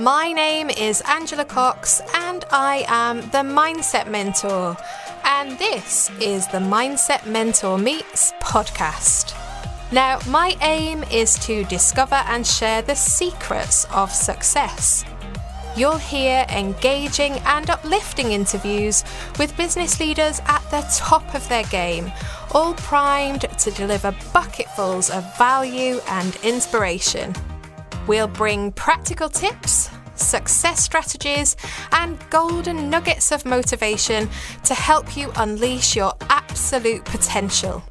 My name is Angela Cox and I am the Mindset Mentor. And this is the Mindset Mentor Meets podcast. Now, my aim is to discover and share the secrets of success. You'll hear engaging and uplifting interviews with business leaders at the top of their game, all primed to deliver bucketfuls of value and inspiration. We'll bring practical tips, success strategies, and golden nuggets of motivation to help you unleash your absolute potential.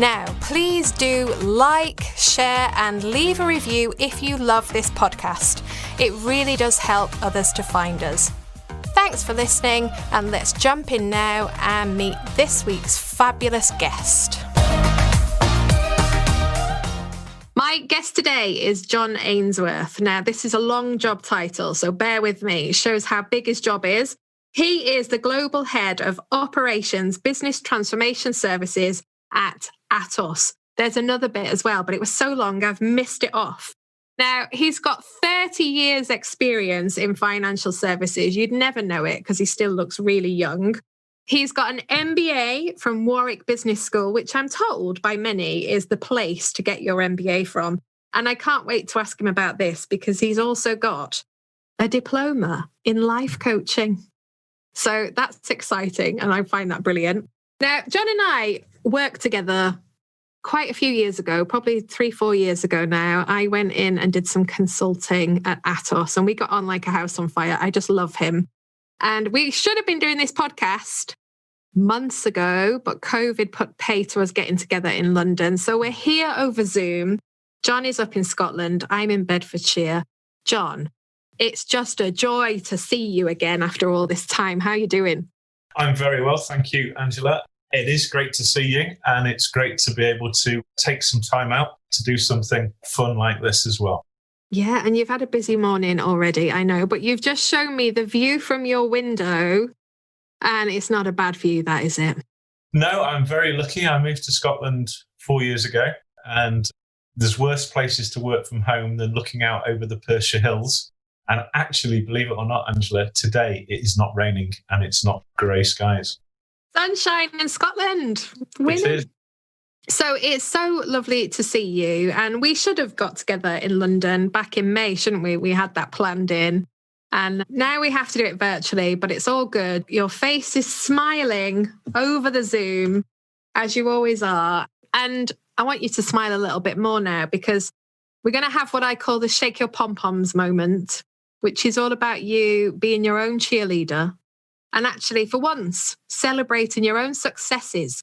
Now, please do like, share, and leave a review if you love this podcast. It really does help others to find us. Thanks for listening, and let's jump in now and meet this week's fabulous guest. My guest today is John Ainsworth. Now, this is a long job title, so bear with me. It shows how big his job is. He is the Global Head of Operations Business Transformation Services at ATOS. There's another bit as well, but it was so long I've missed it off. Now, he's got 30 years experience in financial services. You'd never know it because he still looks really young. He's got an MBA from Warwick Business School, which I'm told by many is the place to get your MBA from. And I can't wait to ask him about this because he's also got a diploma in life coaching. So that's exciting and I find that brilliant. Now, John and I worked together quite a few years ago, probably 3-4 years ago now. I went in and did some consulting at ATOS and we got on like a house on fire. I just love him. And we should have been doing this podcast months ago, but COVID put pay to us getting together in London. So we're here over Zoom. John is up in Scotland. I'm in Bedfordshire. John, it's just a joy to see you again after all this time. How are you doing? I'm very well, thank you, Angela. It is great to see you, and it's great to be able to take some time out to do something fun like this as well. Yeah, and you've had a busy morning already, I know, but you've just shown me the view from your window, and it's not a bad view, that is it? No, I'm very lucky. I moved to Scotland 4 years ago, and there's worse places to work from home than looking out over the Perthshire Hills. And actually, believe it or not, Angela, today it is not raining and it's not grey skies. Sunshine in Scotland. It is. So it's so lovely to see you. And we should have got together in London back in May, shouldn't we? We had that planned in. And now we have to do it virtually, but it's all good. Your face is smiling over the Zoom, as you always are. And I want you to smile a little bit more now because we're going to have what I call the shake your pom-poms moment, which is all about you being your own cheerleader and actually, for once, celebrating your own successes.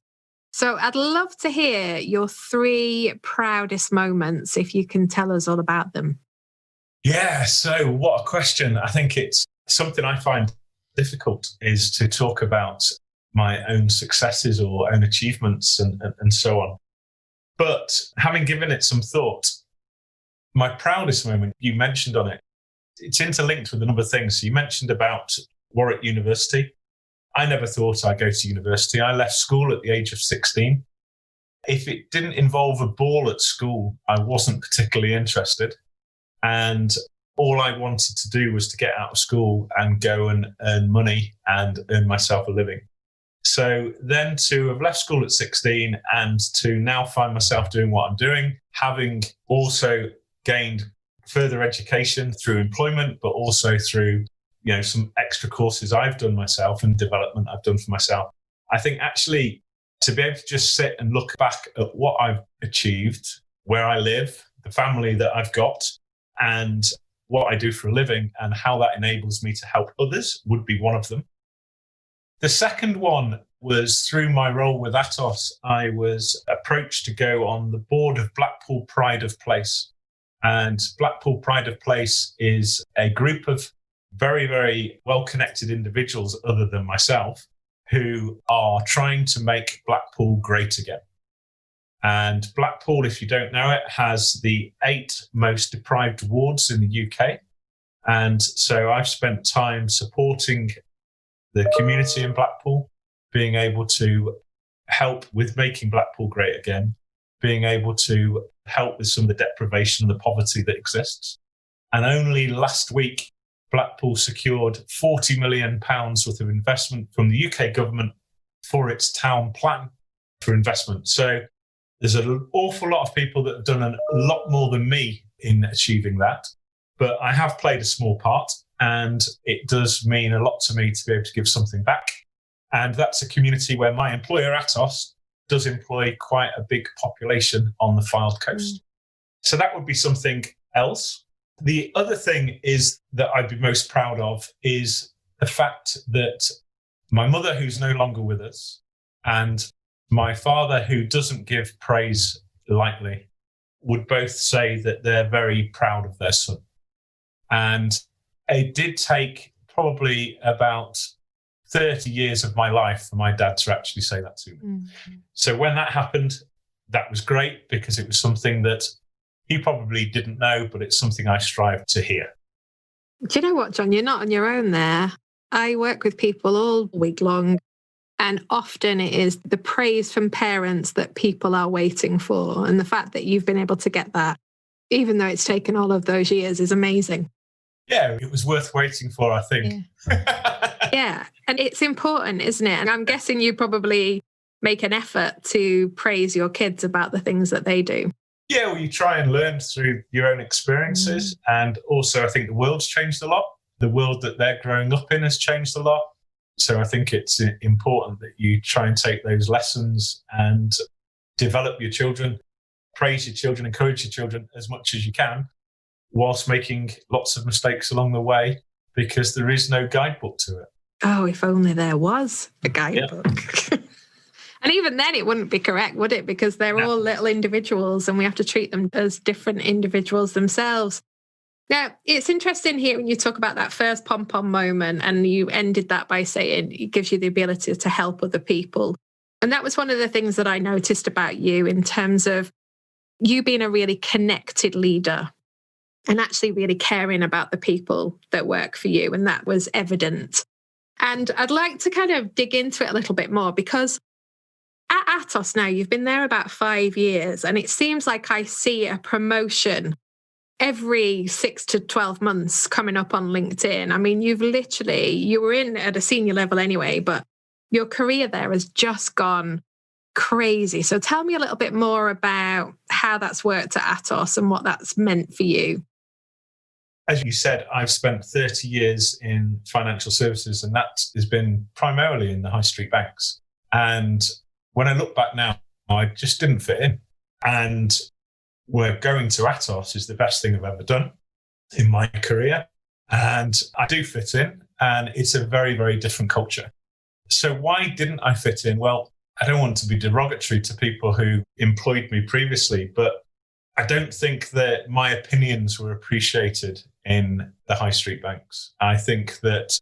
So I'd love to hear your 3 proudest moments, if you can tell us all about them. Yeah, so what a question. I think it's something I find difficult is to talk about my own successes or own achievements and so on. But having given it some thought, my proudest moment, you mentioned on it, it's interlinked with a number of things. So you mentioned about Warwick University. I never thought I'd go to university. I left school at the age of 16. If it didn't involve a ball at school, I wasn't particularly interested. And all I wanted to do was to get out of school and go and earn money and earn myself a living. So then to have left school at 16 and to now find myself doing what I'm doing, having also gained further education through employment, but also through some extra courses I've done myself and development I've done for myself. I think actually to be able to just sit and look back at what I've achieved, where I live, the family that I've got, and what I do for a living and how that enables me to help others would be one of them. The second one was through my role with ATOS, I was approached to go on the board of Blackpool Pride of Place. And Blackpool Pride of Place is a group of very, very well-connected individuals other than myself who are trying to make Blackpool great again. And Blackpool, if you don't know it, has the 8 most deprived wards in the UK. And so I've spent time supporting the community in Blackpool, being able to help with making Blackpool great again, being able to help with some of the deprivation and the poverty that exists. And only last week, Blackpool secured £40 million worth of investment from the UK government for its town plan for investment. So there's an awful lot of people that have done a lot more than me in achieving that. But I have played a small part, and it does mean a lot to me to be able to give something back. And that's a community where my employer, ATOS, does employ quite a big population on the Fylde coast. So that would be something else. The other thing is that I'd be most proud of is the fact that my mother, who's no longer with us, and my father, who doesn't give praise lightly, would both say that they're very proud of their son. And it did take probably about 30 years of my life for my dad to actually say that to me. Mm-hmm. So when that happened, that was great because it was something that he probably didn't know, but it's something I strive to hear. Do you know what, John? You're not on your own there. I work with people all week long, and often it is the praise from parents that people are waiting for. And the fact that you've been able to get that, even though it's taken all of those years, is amazing. Yeah, it was worth waiting for, I think. Yeah, and it's important, isn't it? And I'm guessing you probably make an effort to praise your kids about the things that they do. Yeah, well, you try and learn through your own experiences. And also, I think the world's changed a lot. The world that they're growing up in has changed a lot. So I think it's important that you try and take those lessons and develop your children, praise your children, encourage your children as much as you can, whilst making lots of mistakes along the way, because there is no guidebook to it. Oh, if only there was a guidebook. Yeah. And even then it wouldn't be correct, would it? Because they're all little individuals and we have to treat them as different individuals themselves. Now, it's interesting hearing you talk about that first pom-pom moment, and you ended that by saying it gives you the ability to help other people. And that was one of the things that I noticed about you in terms of you being a really connected leader and actually really caring about the people that work for you. And that was evident. And I'd like to kind of dig into it a little bit more, because at ATOS now, you've been there about 5 years, and it seems like I see a promotion every 6 to 12 months coming up on LinkedIn. I mean, you were in at a senior level anyway, but your career there has just gone crazy. So tell me a little bit more about how that's worked at ATOS and what that's meant for you. As you said, I've spent 30 years in financial services, and that has been primarily in the high street banks. And when I look back now, I just didn't fit in. And where going to ATOS is the best thing I've ever done in my career. And I do fit in, and it's a very, very different culture. So why didn't I fit in? Well, I don't want to be derogatory to people who employed me previously, but I don't think that my opinions were appreciated in the high street banks. I think that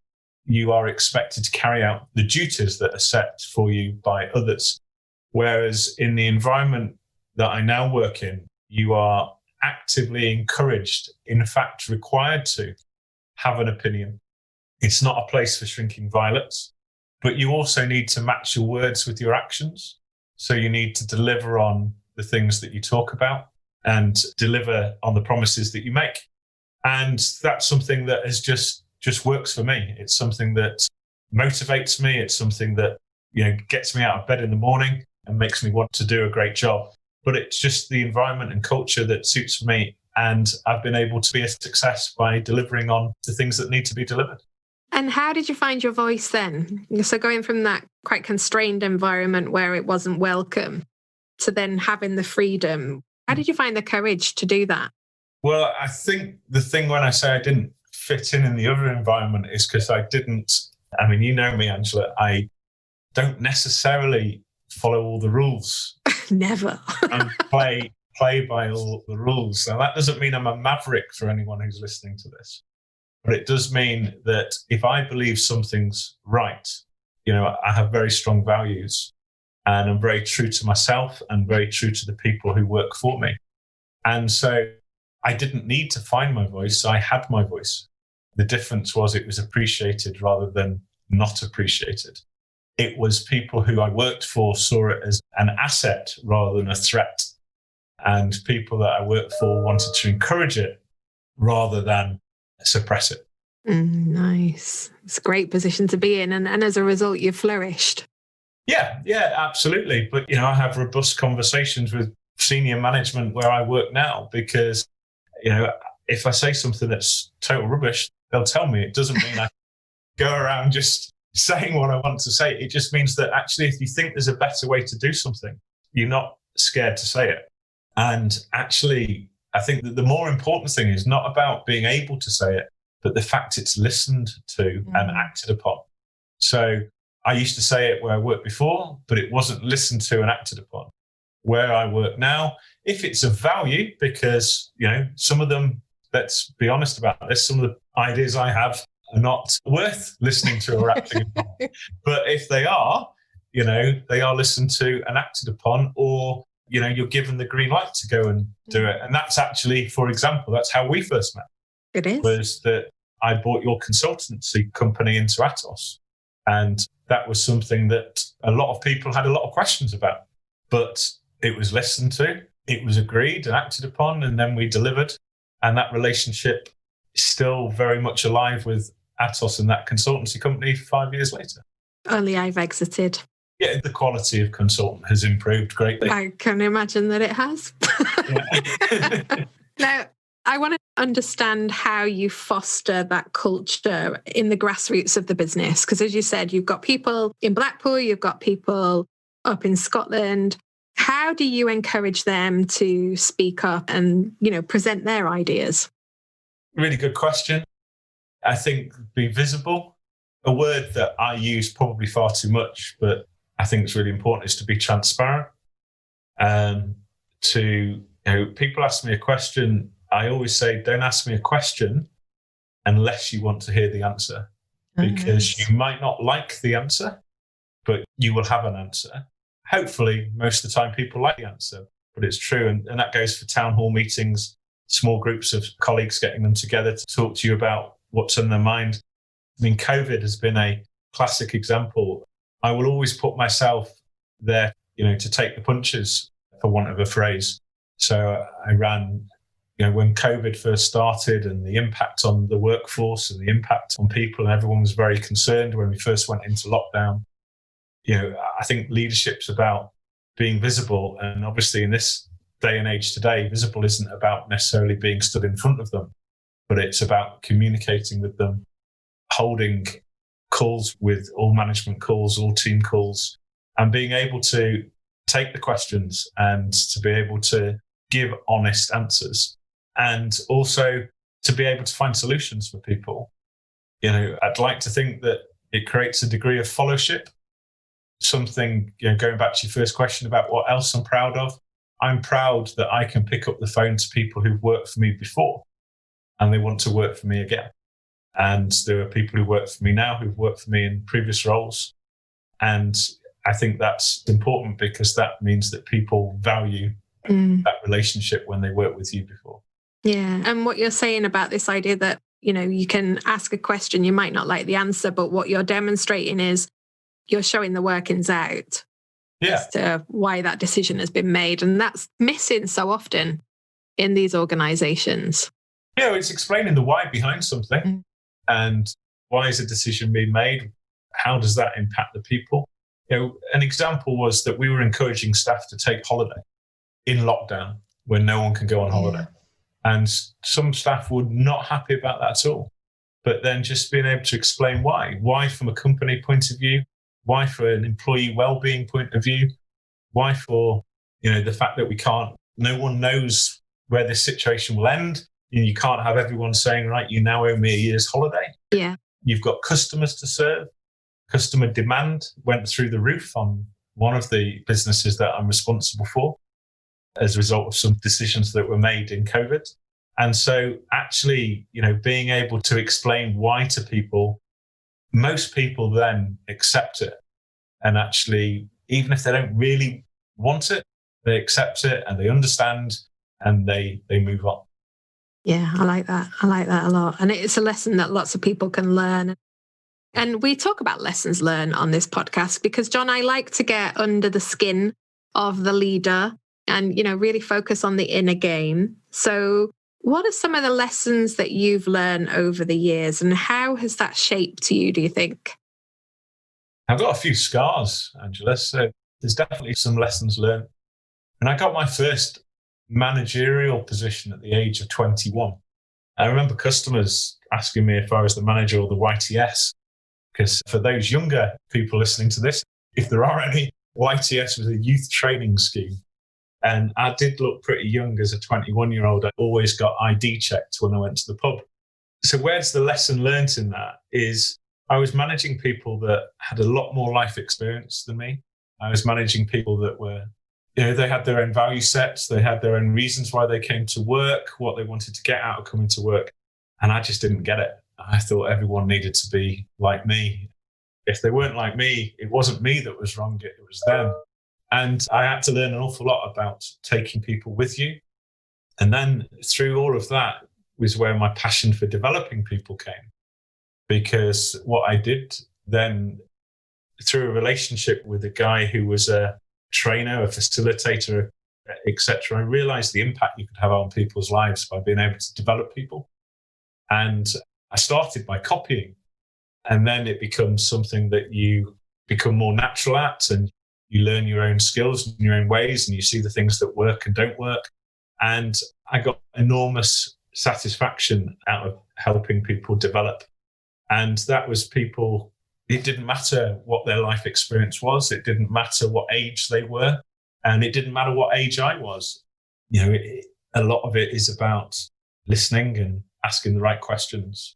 you are expected to carry out the duties that are set for you by others. Whereas in the environment that I now work in, you are actively encouraged, in fact, required to have an opinion. It's not a place for shrinking violets, but you also need to match your words with your actions. So you need to deliver on the things that you talk about and deliver on the promises that you make. And that's something that has just works for me. It's something that motivates me. It's something that, gets me out of bed in the morning and makes me want to do a great job. But it's just the environment and culture that suits me. And I've been able to be a success by delivering on the things that need to be delivered. And how did you find your voice then? So going from that quite constrained environment where it wasn't welcome to then having the freedom, how did you find the courage to do that? Well, I think the thing when I say I didn't fit in the other environment is because I didn't, you know me, Angela, I don't necessarily follow all the rules. Never. And play by all the rules. Now, that doesn't mean I'm a maverick for anyone who's listening to this. But it does mean that if I believe something's right, I have very strong values, and I'm very true to myself and very true to the people who work for me. And so I didn't need to find my voice. I had my voice. The difference was it was appreciated rather than not appreciated. It was people who I worked for saw it as an asset rather than a threat. And people that I worked for wanted to encourage it rather than suppress it. Nice. It's a great position to be in. And as a result, you've flourished. Yeah, absolutely. But, I have robust conversations with senior management where I work now because, if I say something that's total rubbish, they'll tell me. It doesn't mean I go around just saying what I want to say. It just means that actually, if you think there's a better way to do something, you're not scared to say it. And actually, I think that the more important thing is not about being able to say it, but the fact it's listened to and acted upon. So I used to say it where I worked before, but it wasn't listened to and acted upon. Where I work now, if it's of value, because, some of them, let's be honest about this, some of the ideas I have are not worth listening to or acting upon. But if they are, they are listened to and acted upon, or, you're given the green light to go and do it. And that's actually, for example, that's how we first met. It is. Was that I brought your consultancy company into ATOS. And that was something that a lot of people had a lot of questions about. But it was listened to, it was agreed and acted upon, and then we delivered. And that relationship is still very much alive with ATOS and that consultancy company 5 years later. Only I've exited. Yeah, the quality of consultant has improved greatly. I can imagine that it has. Now, I want to understand how you foster that culture in the grassroots of the business. Because as you said, you've got people in Blackpool, you've got people up in Scotland. How do you encourage them to speak up and, present their ideas? Really good question. I think be visible. A word that I use probably far too much, but I think it's really important, is to be transparent. People ask me a question, I always say, don't ask me a question unless you want to hear the answer, because you might not like the answer, but you will have an answer. Hopefully, most of the time people like the answer, but it's true. And that goes for town hall meetings, small groups of colleagues, getting them together to talk to you about what's on their mind. I mean, COVID has been a classic example. I will always put myself there, to take the punches, for want of a phrase. So I ran, when COVID first started and the impact on the workforce and the impact on people, and everyone was very concerned when we first went into lockdown. I think leadership's about being visible. And obviously in this day and age today, visible isn't about necessarily being stood in front of them, but it's about communicating with them, holding calls with all management calls, all team calls, and being able to take the questions and to be able to give honest answers, and also to be able to find solutions for people. I'd like to think that it creates a degree of fellowship. Something, going back to your first question about what else I'm proud of, I'm proud that I can pick up the phone to people who've worked for me before and they want to work for me again. And there are people who work for me now who've worked for me in previous roles. And I think that's important because that means that people value that relationship when they work with you before. Yeah. And what you're saying about this idea that, you can ask a question, you might not like the answer, but what you're demonstrating is you're showing the workings out as to why that decision has been made. And that's missing so often in these organizations. It's explaining the why behind something. And why is a decision being made? How does that impact the people? An example was that we were encouraging staff to take holiday in lockdown when no one can go on holiday. And some staff were not happy about that at all. But then just being able to explain why from a company point of view, why for an employee well-being point of view, why for, the fact that no one knows where this situation will end. You can't have everyone saying, right, you now owe me a year's holiday. Yeah. You've got customers to serve. Customer demand went through the roof on one of the businesses that I'm responsible for as a result of some decisions that were made in COVID. And so actually, being able to explain why to people, most people then accept it. And actually, even if they don't really want it, they accept it and they understand and they move on. Yeah, I like that. I like that a lot. And it's a lesson that lots of people can learn. And we talk about lessons learned on this podcast because, John, I like to get under the skin of the leader and, really focus on the inner game. So What are some of the lessons that you've learned over the years, and how has that shaped you, do you think? I've got a few scars, Angela, so there's definitely some lessons learned. And I got my first managerial position at the age of 21. I remember customers asking me if I was the manager or the YTS, because for those younger people listening to this, if there are any, YTS was a youth training scheme. And I did look pretty young as a 21-year-old. I always got ID checked when I went to the pub. So where's the lesson learnt in that is I was managing people that had a lot more life experience than me. I was managing people that were, they had their own value sets. They had their own reasons why they came to work, what they wanted to get out of coming to work. And I just didn't get it. I thought everyone needed to be like me. If they weren't like me, it wasn't me that was wrong, it was them. And I had to learn an awful lot about taking people with you. And then through all of that was where my passion for developing people came. Because what I did then, through a relationship with a guy who was a trainer, a facilitator, etc., I realized the impact you could have on people's lives by being able to develop people. And I started by copying. And then it becomes something that you become more natural at, and you learn your own skills and your own ways, and you see the things that work and don't work. And I got enormous satisfaction out of helping people develop. And that was people, it didn't matter what their life experience was. It didn't matter what age they were. And it didn't matter what age I was. A lot of it is about listening and asking the right questions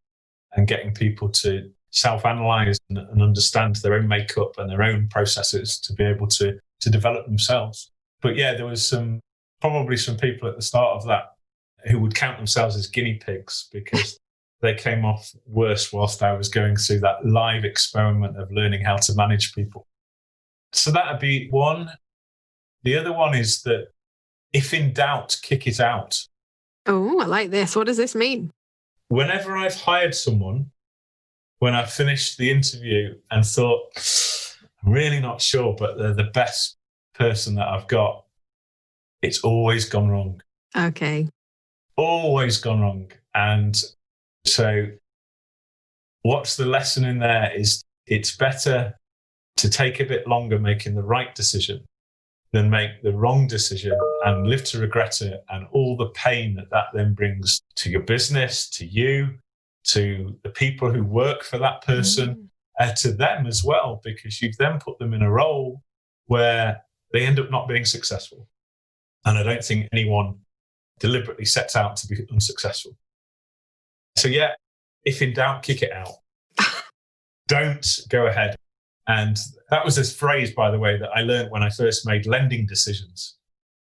and getting people to self-analyze and understand their own makeup and their own processes to be able to develop themselves. But yeah, there was probably some people at the start of that who would count themselves as guinea pigs because they came off worse whilst I was going through that live experiment of learning how to manage people. So that'd be one. The other one is that if in doubt, kick it out. Oh, I like this. What does this mean? Whenever I've hired someone, when I finished the interview and thought, I'm really not sure, but they're the best person that I've got, it's always gone wrong. Okay. Always gone wrong. And so what's the lesson in there is it's better to take a bit longer making the right decision than make the wrong decision and live to regret it, and all the pain that then brings to your business, to you, to the people who work for that person, to them as well, because you've then put them in a role where they end up not being successful. And I don't think anyone deliberately sets out to be unsuccessful. So yeah, if in doubt, kick it out. Don't go ahead. And that was this phrase, by the way, that I learned when I first made lending decisions.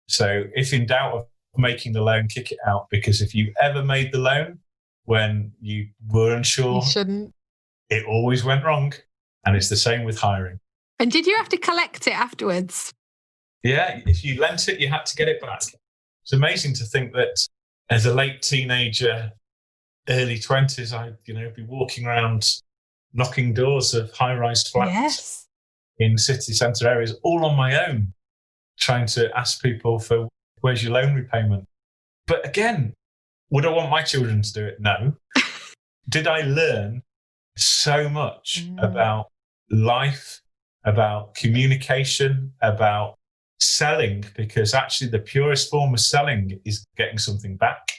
So if in doubt of making the loan, kick it out. Because if you ever made the loan when you were unsure, you shouldn't. It always went wrong. And it's the same with hiring. And did you have to collect it afterwards? Yeah, if you lent it, you had to get it back. It's amazing to think that as a late teenager, early 20s, I'd be walking around knocking doors of high-rise flats in city centre areas, all on my own, trying to ask people for, where's your loan repayment? But again, would I want my children to do it? No. Did I learn so much about life, about communication, about selling? Because actually the purest form of selling is getting something back.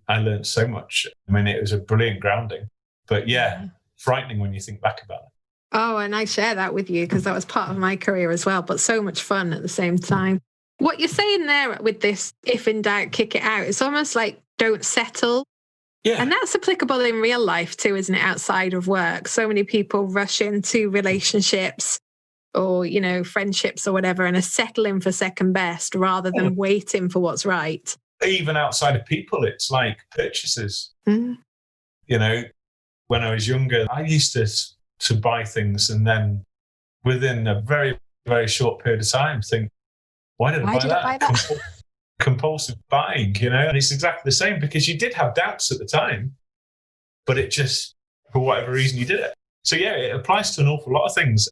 I learned so much. I mean, it was a brilliant grounding. But yeah, frightening when you think back about it. Oh, and I share that with you because that was part of my career as well, but so much fun at the same time. What you're saying there with this, if in doubt, kick it out, it's almost like don't settle. Yeah. And that's applicable in real life too, isn't it? Outside of work. So many people rush into relationships or, friendships or whatever and are settling for second best rather than waiting for what's right. Even outside of people, it's like purchases. When I was younger, I used to buy things and then within a very, very short period of time think, why did I buy that? Compulsive buying, and it's exactly the same because you did have doubts at the time, but it just, for whatever reason, you did it. So yeah, it applies to an awful lot of things,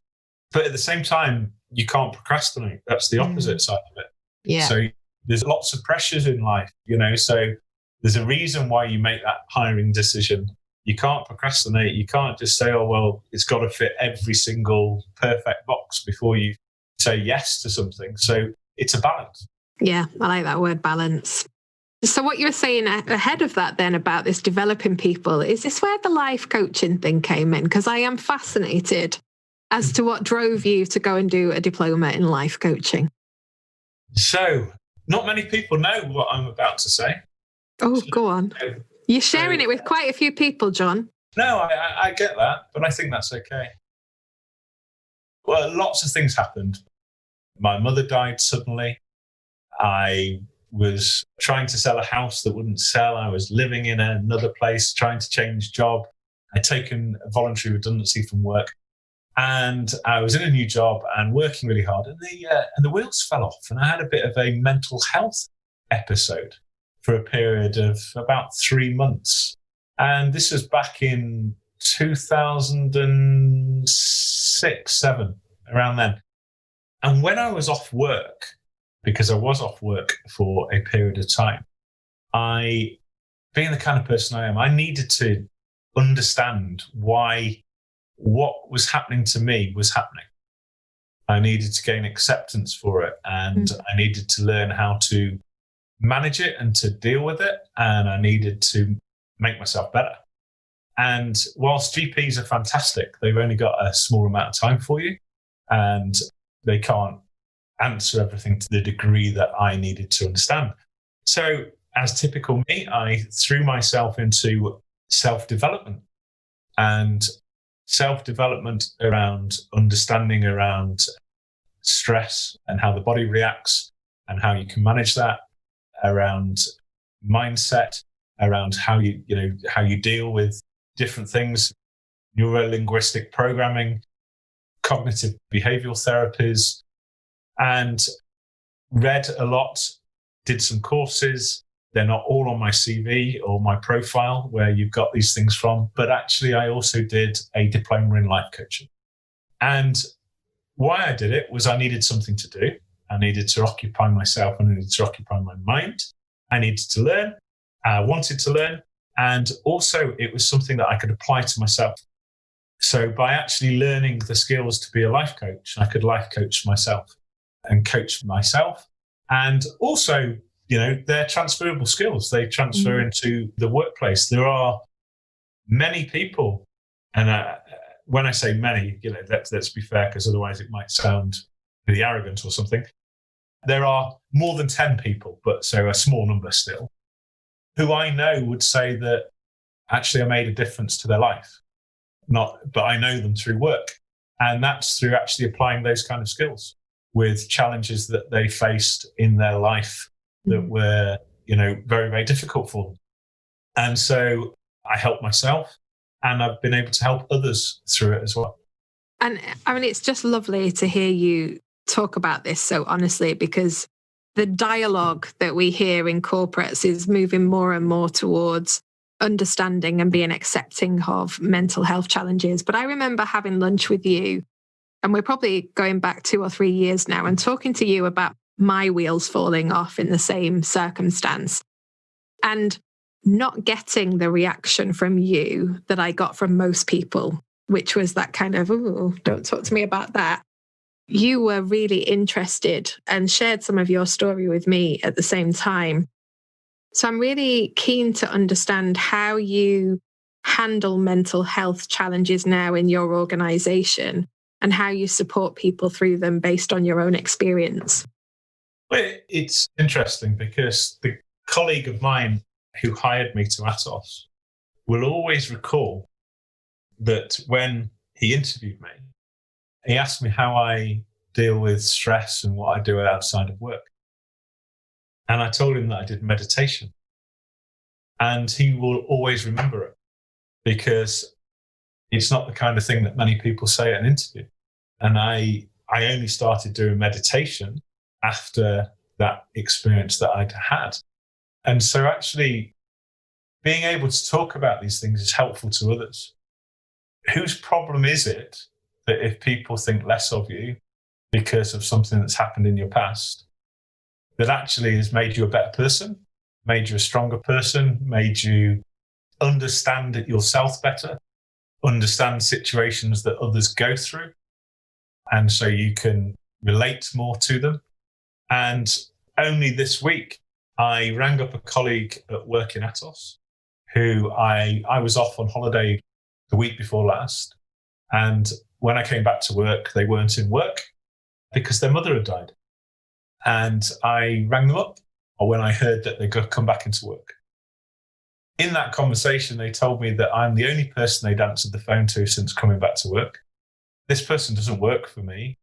but at the same time, you can't procrastinate. That's the opposite side of it. Yeah. So there's lots of pressures in life, so There's a reason why you make that hiring decision. You can't procrastinate. You can't just say, oh, well, it's got to fit every single perfect box before you say yes to something. So it's a balance. Yeah, I like that word, balance. So what you were saying ahead of that then about this developing people, is this where the life coaching thing came in? Because I am fascinated as to what drove you to go and do a diploma in life coaching. So not many people know what I'm about to say. Oh, go on. You're sharing it with quite a few people, John. No, I get that, but I think that's okay. Well, lots of things happened. My mother died suddenly. I was trying to sell a house that wouldn't sell. I was living in another place, trying to change job. I'd taken a voluntary redundancy from work, and I was in a new job and working really hard, and the wheels fell off, and I had a bit of a mental health episode for a period of about 3 months. And this was back in 2006, 7, around then. And when I was off work, because I was off work for a period of time, being the kind of person I am, I needed to understand why what was happening to me was happening. I needed to gain acceptance for it, and I needed to learn how to manage it and to deal with it, and I needed to make myself better. And whilst GPs are fantastic, they've only got a small amount of time for you, and they can't answer everything to the degree that I needed to understand. So as typical me, I threw myself into self-development, and self-development around understanding around stress and how the body reacts and how you can manage that, around mindset, around how you deal with different things, neuro-linguistic programming, cognitive behavioral therapies, and read a lot, did some courses. They're not all on my CV or my profile where you've got these things from, but actually I also did a diploma in life coaching. And why I did it was I needed something to do. I needed to occupy myself. I needed to occupy my mind. I needed to learn. I wanted to learn. And also it was something that I could apply to myself. So by actually learning the skills to be a life coach, I could life coach myself and coach myself. And also, they're transferable skills. They transfer into the workplace. There are many people, and when I say many, let's be fair, because otherwise it might sound really arrogant or something. There are more than 10 people, but so a small number still, who I know would say that actually I made a difference to their life. But I know them through work. And that's through actually applying those kind of skills with challenges that they faced in their life that were, very, very difficult for them. And so I helped myself, and I've been able to help others through it as well. And I mean, it's just lovely to hear you talk about this so honestly, because the dialogue that we hear in corporates is moving more and more towards understanding and being accepting of mental health challenges. But I remember having lunch with you, and we're probably going back 2 or 3 years now, and talking to you about my wheels falling off in the same circumstance and not getting the reaction from you that I got from most people, which was that kind of, oh, don't talk to me about that. You were really interested and shared some of your story with me at the same time. So I'm really keen to understand how you handle mental health challenges now in your organization and how you support people through them based on your own experience. Well, it's interesting because the colleague of mine who hired me to ATOS will always recall that when he interviewed me, he asked me how I deal with stress and what I do outside of work. And I told him that I did meditation. And he will always remember it because it's not the kind of thing that many people say at an interview. And I only started doing meditation after that experience that I'd had. And so actually being able to talk about these things is helpful to others. Whose problem is it that if people think less of you because of something that's happened in your past, that actually has made you a better person, made you a stronger person, made you understand yourself better, understand situations that others go through. And so you can relate more to them. And only this week, I rang up a colleague at work in ATOS who I was off on holiday the week before last. And when I came back to work, they weren't in work because their mother had died. And I rang them up when I heard that they'd come back into work. In that conversation, they told me that I'm the only person they'd answered the phone to since coming back to work. This person doesn't work for me.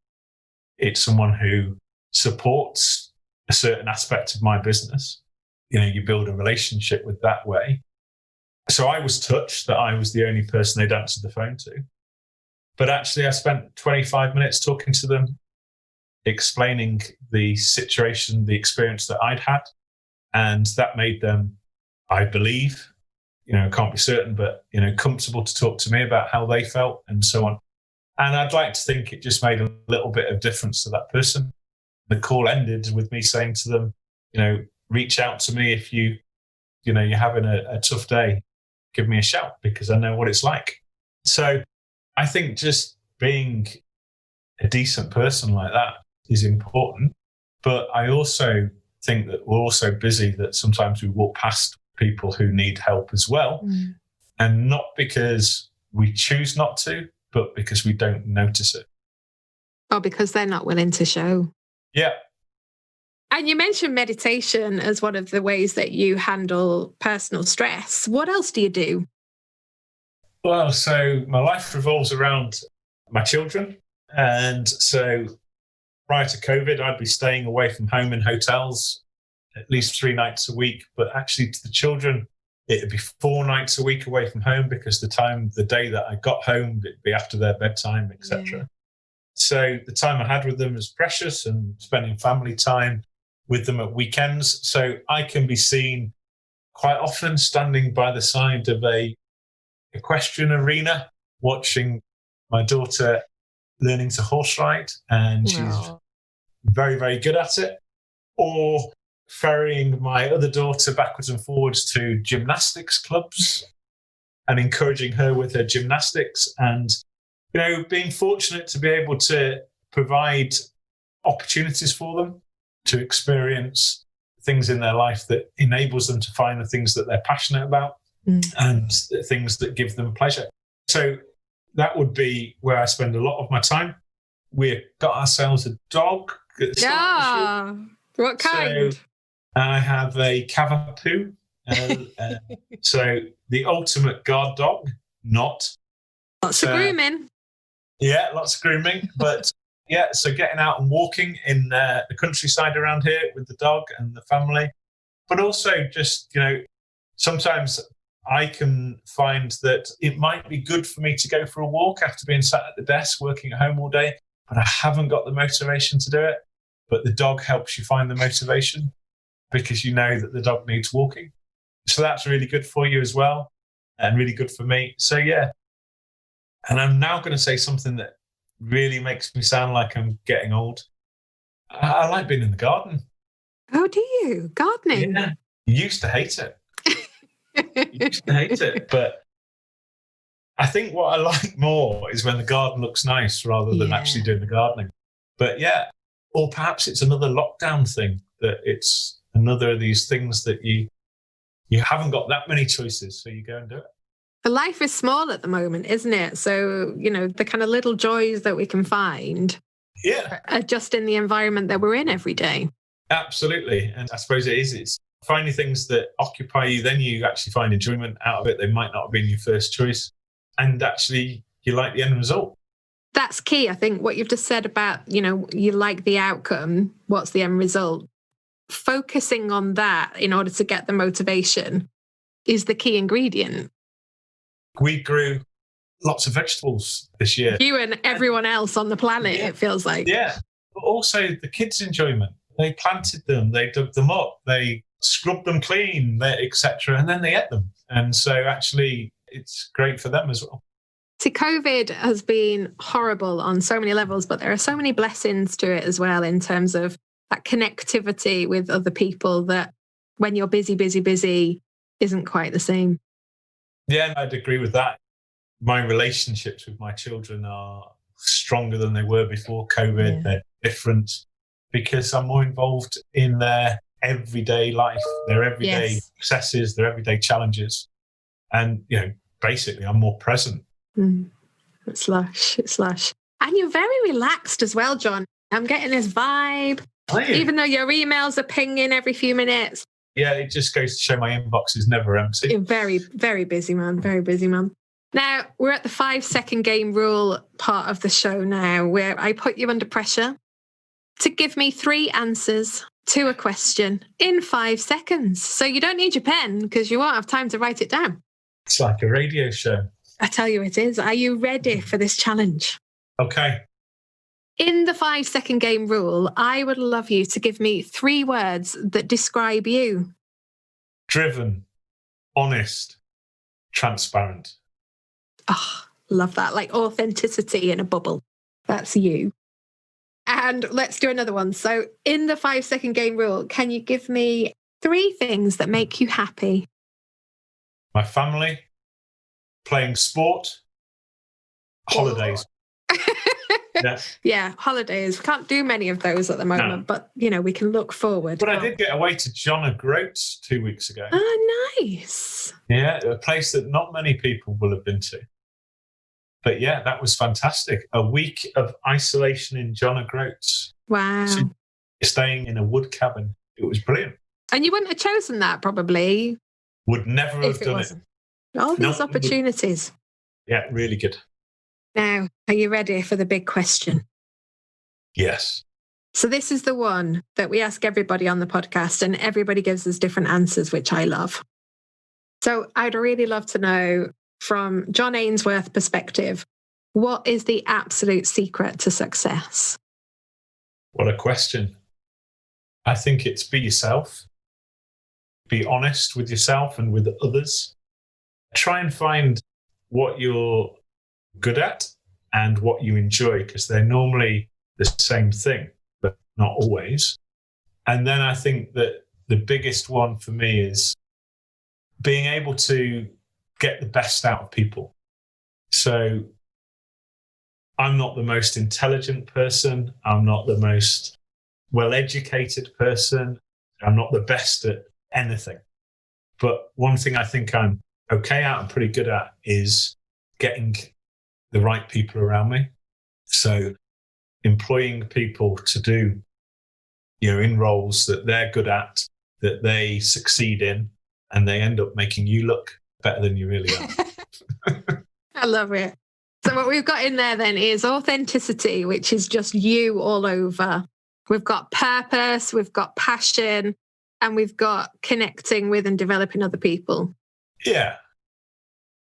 It's someone who supports a certain aspect of my business. You know, you build a relationship with that way. So I was touched that I was the only person they'd answered the phone to. But actually, I spent 25 minutes talking to them, explaining the situation, the experience that I'd had. And that made them, I believe, can't be certain, but, comfortable to talk to me about how they felt and so on. And I'd like to think it just made a little bit of difference to that person. The call ended with me saying to them, reach out to me if you're having a tough day. Give me a shout because I know what it's like. So I think just being a decent person like that is important. But I also think that we're all so busy that sometimes we walk past people who need help as well. Mm. And not because we choose not to, but because we don't notice it. Or because they're not willing to show. Yeah. And you mentioned meditation as one of the ways that you handle personal stress. What else do you do? Well, so my life revolves around my children. And so prior to COVID, I'd be staying away from home in hotels at least 3 nights a week. But actually to the children, it'd be 4 nights a week away from home because the day that I got home, it'd be after their bedtime, etc. Yeah. So the time I had with them was precious and spending family time with them at weekends. So I can be seen quite often standing by the side of a equestrian arena, watching my daughter learning to horse ride, and she's very, very good at it. Or ferrying my other daughter backwards and forwards to gymnastics clubs and encouraging her with her gymnastics. And, being fortunate to be able to provide opportunities for them to experience things in their life that enables them to find the things that they're passionate about and the things that give them pleasure. So that would be where I spend a lot of my time. We've got ourselves a dog. Yeah. What kind? So I have a Cavapoo. So the ultimate guard dog, not. Lots of grooming. Yeah, lots of grooming. But yeah, so getting out and walking in the countryside around here with the dog and the family. But also just, sometimes I can find that it might be good for me to go for a walk after being sat at the desk working at home all day, but I haven't got the motivation to do it. But the dog helps you find the motivation because you know that the dog needs walking. So that's really good for you as well and really good for me. So yeah. And I'm now going to say something that really makes me sound like I'm getting old. I like being in the garden. Oh, do you? Gardening? Yeah. You used to hate it. But I think what I like more is when the garden looks nice rather than actually doing the gardening. But yeah, or perhaps it's another lockdown thing, that it's another of these things that you haven't got that many choices, so you go and do it. The life is small at the moment, isn't it? So, the kind of little joys that we can find are just in the environment that we're in every day. Absolutely. And I suppose it's finding things that occupy you, then you actually find enjoyment out of it. They might not have been your first choice. And actually, you like the end result. That's key. I think what you've just said about, you like the outcome, what's the end result? Focusing on that in order to get the motivation is the key ingredient. We grew lots of vegetables this year. You and everyone else on the planet, it feels like. Yeah. But also the kids' enjoyment. They planted them, they dug them up, they scrubbed them clean, etc. And then they ate them. And so actually it's great for them as well. See, COVID has been horrible on so many levels, but there are so many blessings to it as well in terms of that connectivity with other people that when you're busy isn't quite the same. Yeah, I'd agree with that. My relationships with my children are stronger than they were before COVID. Yeah. They're different because I'm more involved in their everyday life, their everyday successes, their everyday challenges. And, basically I'm more present. It's lush. And you're very relaxed as well, John. I'm getting this vibe. Even though your emails are pinging every few minutes. Yeah, it just goes to show my inbox is never empty. You're very, very busy, man. Very busy, man. Now, we're at the 5-second game rule part of the show now, where I put you under pressure to give me 3 answers to a question in 5 seconds. So you don't need your pen because you won't have time to write it down. It's like a radio show. I tell you it is. Are you ready for this challenge? Okay. In the 5-second game rule, I would love you to give me 3 words that describe you. Driven, honest, transparent. Oh, love that. Like authenticity in a bubble. That's you. And let's do another one. So in the 5-second game rule, can you give me 3 things that make you happy? My family, playing sport, holidays. Yeah, holidays. We can't do many of those at the moment, but, we can look forward. But I did get away to John O'Groats 2 weeks ago. Oh, nice. Yeah, a place that not many people will have been to. But yeah, that was fantastic. A week of isolation in John O'Groats. Wow. So staying in a wood cabin. It was brilliant. And you wouldn't have chosen that, probably. Would never have done it. All these opportunities. Yeah, really good. Now, are you ready for the big question? Yes. So this is the one that we ask everybody on the podcast, and everybody gives us different answers, which I love. So I'd really love to know, from John Ainsworth perspective, what is the absolute secret to success? What a question. I think it's be yourself. Be honest with yourself and with others. Try and find what you're good at and what you enjoy, because they're normally the same thing, but not always. And then I think that the biggest one for me is being able to get the best out of people. So I'm not the most intelligent person. I'm not the most well-educated person. I'm not the best at anything. But one thing I think I'm okay at and pretty good at is getting the right people around me. So employing people to do, in roles that they're good at, that they succeed in, and they end up making you look better than you really are. I love it. So what we've got in there then is authenticity, which is just you all over. We've got purpose, we've got passion, and we've got connecting with and developing other people. Yeah.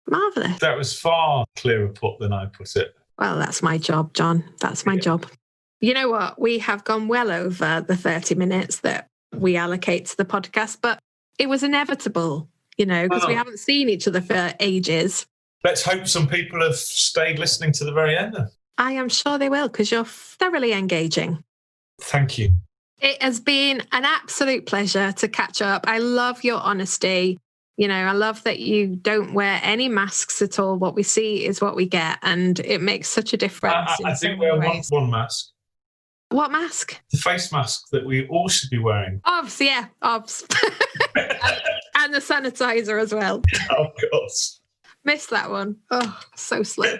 Marvellous. That was far clearer put than I put it. Well, that's my job, John. That's my job. You know what? We have gone well over the 30 minutes that we allocate to the podcast, but it was inevitable, because we haven't seen each other for ages. Let's hope some people have stayed listening to the very end then. I am sure they will, because you're thoroughly engaging. Thank you. It has been an absolute pleasure to catch up. I love your honesty. I love that you don't wear any masks at all. What we see is what we get, and it makes such a difference. I think wear one mask. What mask? The face mask that we all should be wearing. Obs, yeah, obs. And the sanitizer as well. Of course. Missed that one. Oh, so slow.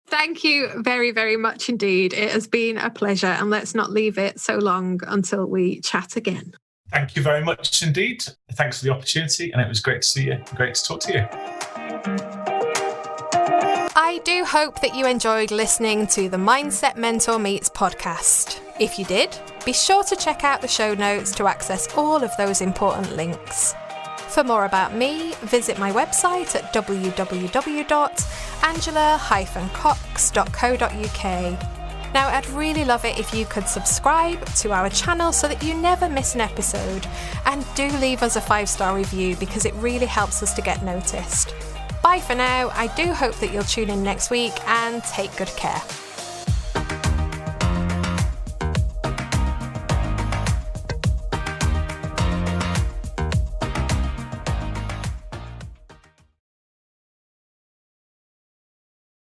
Thank you very, very much indeed. It has been a pleasure, and let's not leave it so long until we chat again. Thank you very much indeed. Thanks for the opportunity, and it was great to see you. Great to talk to you. I do hope that you enjoyed listening to the Mindset Mentor Meets podcast. If you did, be sure to check out the show notes to access all of those important links. For more about me, visit my website at www.angela-cox.co.uk. Now, I'd really love it if you could subscribe to our channel so that you never miss an episode, and do leave us a 5-star review because it really helps us to get noticed. Bye for now. I do hope that you'll tune in next week, and take good care.